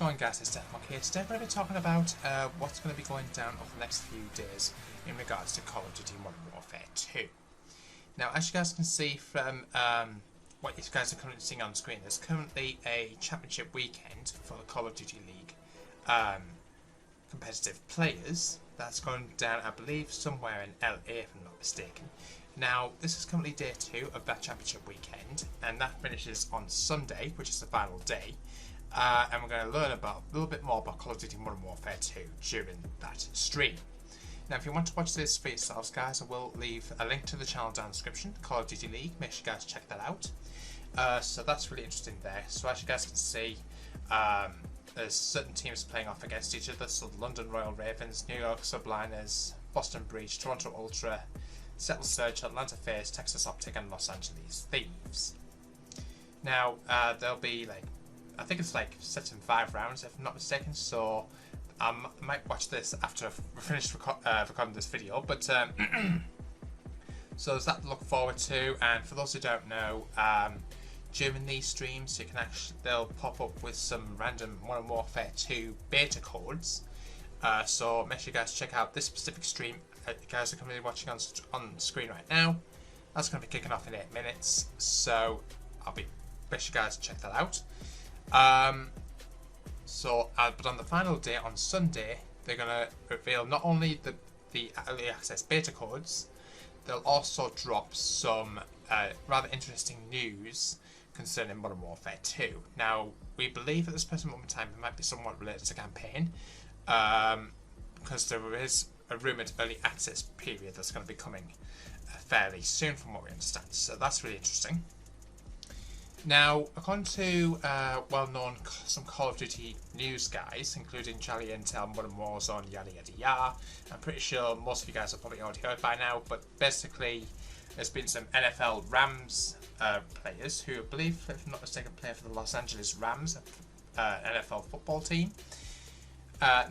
going, guys? It's Deathmark here. Today we're going to be talking about what's going to be going down over the next few days in regards to Call of Duty Modern Warfare 2. Now, as you guys can see from what you guys are currently seeing on screen, there's currently a championship weekend for the Call of Duty League competitive players. That's going down, I believe, somewhere in LA, if I'm not mistaken. Now, this is currently day 2 of that championship weekend, and that finishes on Sunday, which is the final day. And we're going to learn a little bit more about Call of Duty Modern Warfare 2 during that stream. Now, if you want to watch this for yourselves, guys, I will leave a link to the channel down in the description, Call of Duty League. Make sure you guys check that out. So that's really interesting there. So as you guys can see, there's certain teams playing off against each other. So the London Royal Ravens, New York Subliners, Boston Breach, Toronto Ultra, Seattle Surge, Atlanta Phase, Texas Optic, and Los Angeles Thieves. Now, there'll be I think it's set in 5 rounds, if I'm not mistaken. So I might watch this after I've finished recording this video. But so there's that to look forward to. And for those who don't know, during these streams, you can they'll pop up with some random Modern Warfare 2 beta codes. So make sure you guys check out this specific stream that you guys are currently watching on screen right now. That's going to be kicking off in 8 minutes. So make sure you guys check that out. But on the final day on Sunday, they're going to reveal not only the early access beta codes, they'll also drop some rather interesting news concerning Modern Warfare 2. Now, we believe at this present moment in time it might be somewhat related to campaign, because there is a rumoured early access period that's going to be coming fairly soon from what we understand. So that's really interesting. Now, according to well-known some Call of Duty news guys, including Charlie Intel, Modern Warzone, yada yada yada, I'm pretty sure most of you guys have probably already heard by now, but basically there's been some NFL Rams players who I believe, if I'm not mistaken, play for the Los Angeles Rams, NFL football team.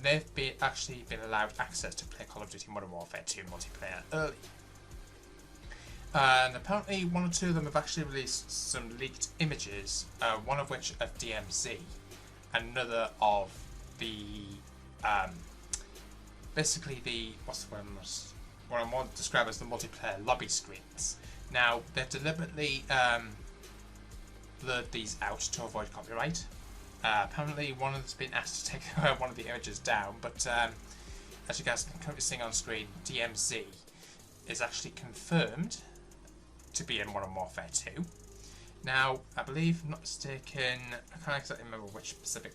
They've actually been allowed access to play Call of Duty Modern Warfare 2 multiplayer early. And apparently 1 or 2 of them have actually released some leaked images, one of which of DMZ, another of the basically the what I want to describe as the multiplayer lobby screens. Now, they've deliberately blurred these out to avoid copyright. Apparently one of them's been asked to take one of the images down, but as you guys can currently see on screen, DMZ is actually confirmed to be in Modern Warfare 2. Now, I believe, if I'm not mistaken, I can't exactly remember which specific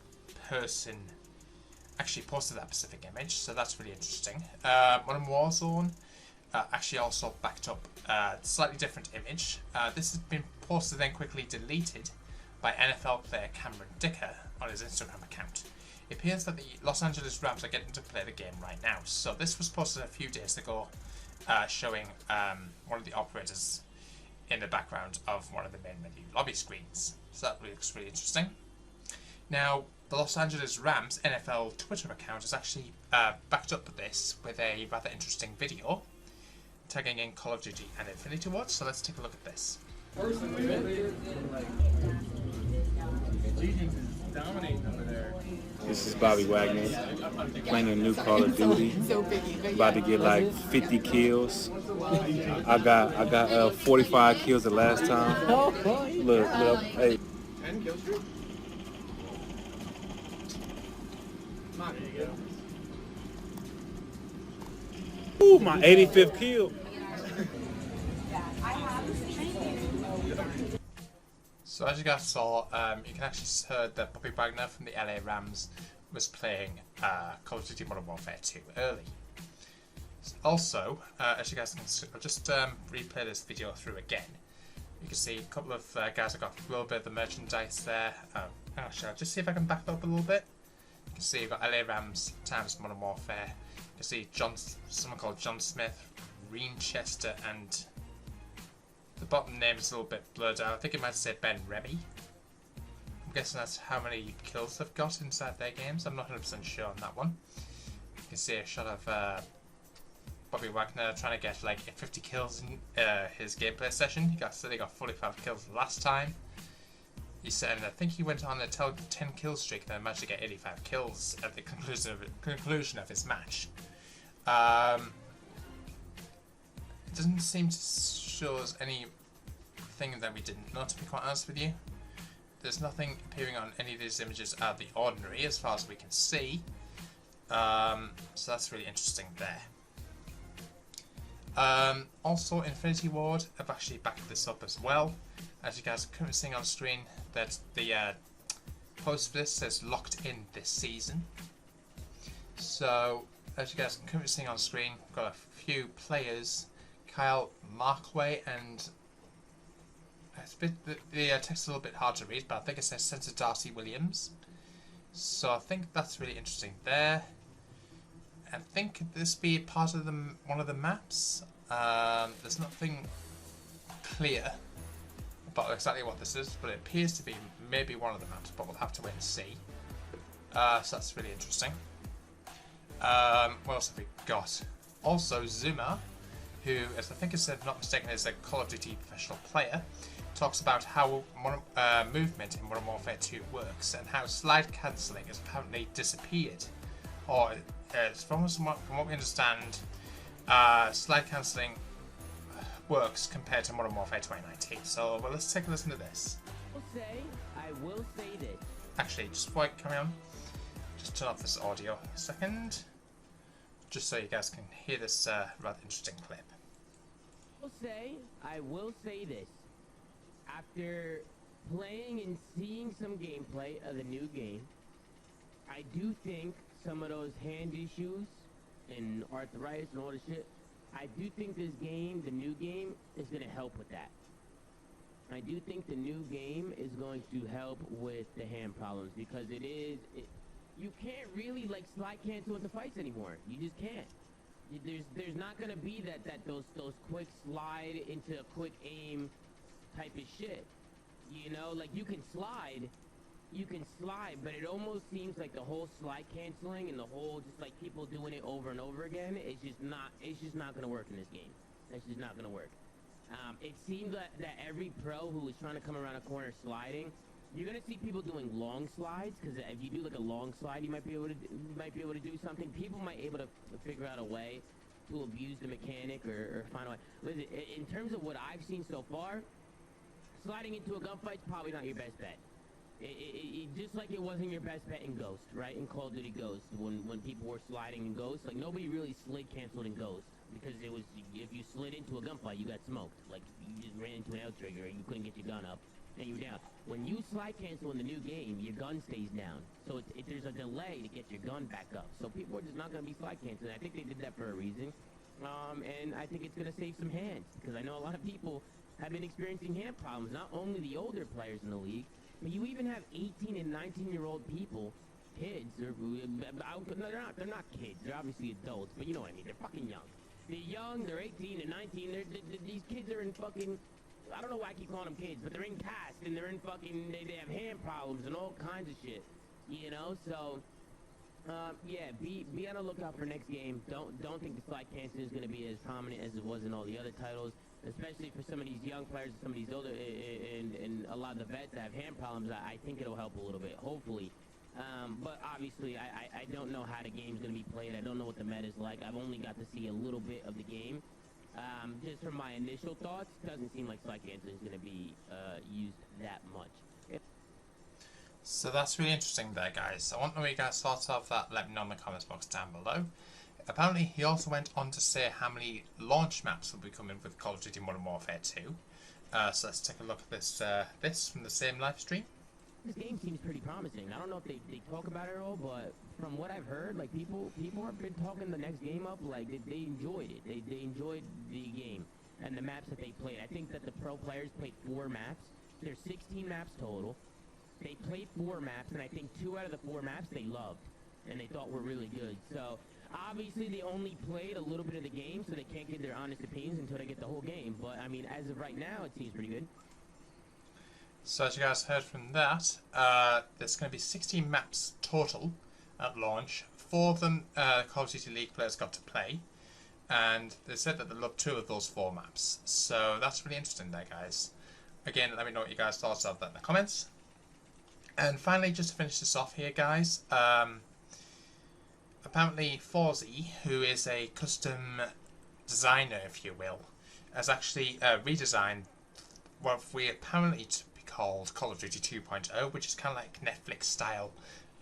person actually posted that specific image, so that's really interesting. Modern Warzone actually also backed up a slightly different image. This has been posted then quickly deleted by NFL player Cameron Dicker on his Instagram account. It appears that the Los Angeles Rams are getting to play the game right now. So this was posted a few days ago, showing one of the operators in the background of one of the main menu lobby screens. So that looks really interesting. Now, the Los Angeles Rams NFL Twitter account has actually backed up this with a rather interesting video tagging in Call of Duty and Infinity Ward. So let's take a look at this. This is Bobby Wagner playing a new Call of Duty. About to get like 50 kills. I got 45 kills the last time. Look, hey. Ooh, my 85th kill. So as you guys saw, you can actually hear that Bobby Wagner from the LA Rams was playing Call of Duty Modern Warfare 2 early. Also, as you guys can see, I'll just replay this video through again. You can see a couple of guys have got a little bit of the merchandise there. Actually, I'll just see if I can back it up a little bit. You can see you've got LA Rams times Modern Warfare. You can see someone called John Smith, Greenchester, and the bottom name is a little bit blurred out. I think it might say Ben Remy. I'm guessing that's how many kills they've got inside their games. I'm not 100% sure on that one. You can see a shot of Bobby Wagner trying to get like 50 kills in his gameplay session. He got 45 kills last time. he said, I think he went on a 10 kill streak and then managed to get 85 kills at the conclusion of his match. It doesn't seem to show us anything that we didn't know, to be quite honest with you. There's nothing appearing on any of these images out of the ordinary as far as we can see. So that's really interesting there. Also, Infinity Ward, I've actually backed this up as well. As you guys are currently seeing on screen, that the post for this says locked in this season. So, as you guys are currently seeing on screen, we've got a few players, Kyle MWII, and it's a bit, the text is a little bit hard to read, but I think it says Senator Darcy Williams. So I think that's really interesting there. I think could this be part of one of the maps? There's nothing clear about exactly what this is, but it appears to be maybe one of the maps, but we'll have to wait and see. So that's really interesting. What else have we got? Also, Zuma, who, as I think is not mistaken, is a Call of Duty professional player, talks about how movement in Modern Warfare 2 works and how slide cancelling has apparently disappeared. Or, from what we understand, slide cancelling works compared to Modern Warfare 2019. So, well, let's take a listen to this. I will say this. Actually, just before I carry on, just turn off this audio a second, just so you guys can hear this rather interesting clip. I will say this. After playing and seeing some gameplay of the new game, I do think some of those hand issues and arthritis and all this shit, I do think this game, the new game, is going to help with that. I do think the new game is going to help with the hand problems because you can't really like slide cancel into fights anymore. You just can't. There's not going to be those quick slide into quick aim type of shit. You know, like you can slide, but it almost seems like the whole slide canceling and the whole just like people doing it over and over again is just not gonna work in this game. That's just not gonna work. It seems that every pro who is trying to come around a corner sliding, you're gonna see people doing long slides because if you do like a long slide, you might be able to do something. People might be able to figure out a way to abuse the mechanic or find a way. Listen, in terms of what I've seen so far, sliding into a gunfight's probably not your best bet. Just like it wasn't your best bet in Ghost, right? In Call of Duty Ghost, when people were sliding in Ghost, like nobody really slid canceled in Ghost because it was if you slid into a gunfight, you got smoked. Like you just ran into an L trigger and you couldn't get your gun up and you were down. When you slide cancel in the new game, your gun stays down, so there's a delay to get your gun back up. So people are just not going to be slide canceling. I think they did that for a reason, and I think it's going to save some hands because I know a lot of people have been experiencing hand problems. Not only the older players in the league. But you even have 18 and 19-year-old people, kids, they're not kids, they're obviously adults, but you know what I mean, they're fucking young. They're young, they're 18 and 19, these kids are in fucking, I don't know why I keep calling them kids, but they're in cast, and they're in fucking, they have hand problems and all kinds of shit, you know, so, yeah, be on the lookout for next game. Don't think the slide canceling is going to be as prominent as it was in all the other titles. Especially for some of these young players, some of these older, and a lot of the vets that have hand problems, I think it'll help a little bit, hopefully. But obviously, I don't know how the game's going to be played. I don't know what the meta's like. I've only got to see a little bit of the game. Just from my initial thoughts, doesn't seem like slide canceling is going to be used that much. So that's really interesting there, guys. I want to know what you guys thought of that. Let me know in the comments box down below. Apparently, he also went on to say how many launch maps will be coming with Call of Duty Modern Warfare 2. So let's take a look at this from the same live stream. This game seems pretty promising. I don't know if they talk about it at all, but from what I've heard, like people have been talking the next game up, like they enjoyed it. They enjoyed the game and the maps that they played. I think that the pro players played 4 maps. There's 16 maps total. They played 4 maps, and I think 2 out of the 4 maps they loved and they thought were really good. So obviously, they only played a little bit of the game, so they can't give their honest opinions until they get the whole game. But, I mean, as of right now, it seems pretty good. So, as you guys heard from that, there's going to be 16 maps total at launch. 4 of them Call of Duty League players got to play. And they said that they loved 2 of those 4 maps. So, that's really interesting there, guys. Again, let me know what you guys thought of that in the comments. And finally, just to finish this off here, guys, apparently Forzy, who is a custom designer, if you will, has actually redesigned what we apparently to be called Call of Duty 2.0, which is kind of like Netflix style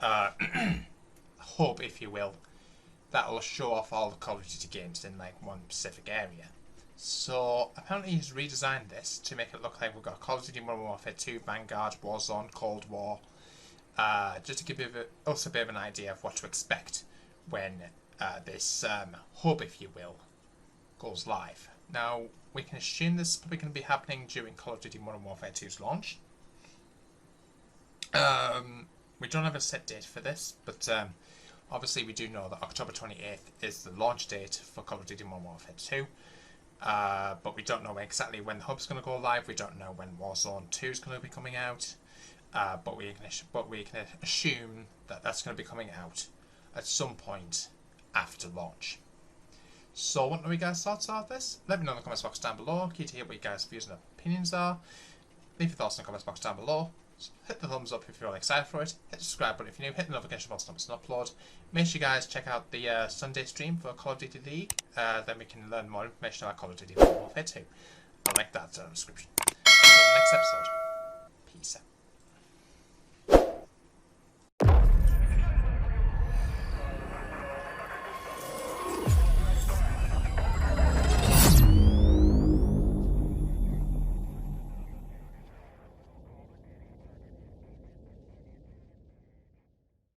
hub, if you will, that will show off all the Call of Duty games in like one specific area. So apparently he's redesigned this to make it look like we've got Call of Duty Modern Warfare 2, Vanguard, Warzone, Cold War, just to give you also a bit of an idea of what to expect when this hub, if you will, goes live. Now, we can assume this is probably going to be happening during Call of Duty Modern Warfare 2's launch. We don't have a set date for this, but obviously we do know that October 28th is the launch date for Call of Duty Modern Warfare 2. But we don't know exactly when the hub's going to go live. We don't know when Warzone 2 is going to be coming out. But we can assume that that's going to be coming out at some point after launch. So what are you guys' thoughts of this? Let me know in the comments box down below. Keen to hear what you guys' views and opinions are. Leave your thoughts in the comments box down below. Hit the thumbs up if you're all excited for it. Hit the subscribe button if you're new. Hit the notification button so it's an upload. Make sure you guys check out the Sunday stream for Call of Duty League. Then we can learn more information about Call of Duty Modern Warfare 2. I'll link that in the description. Until the next episode.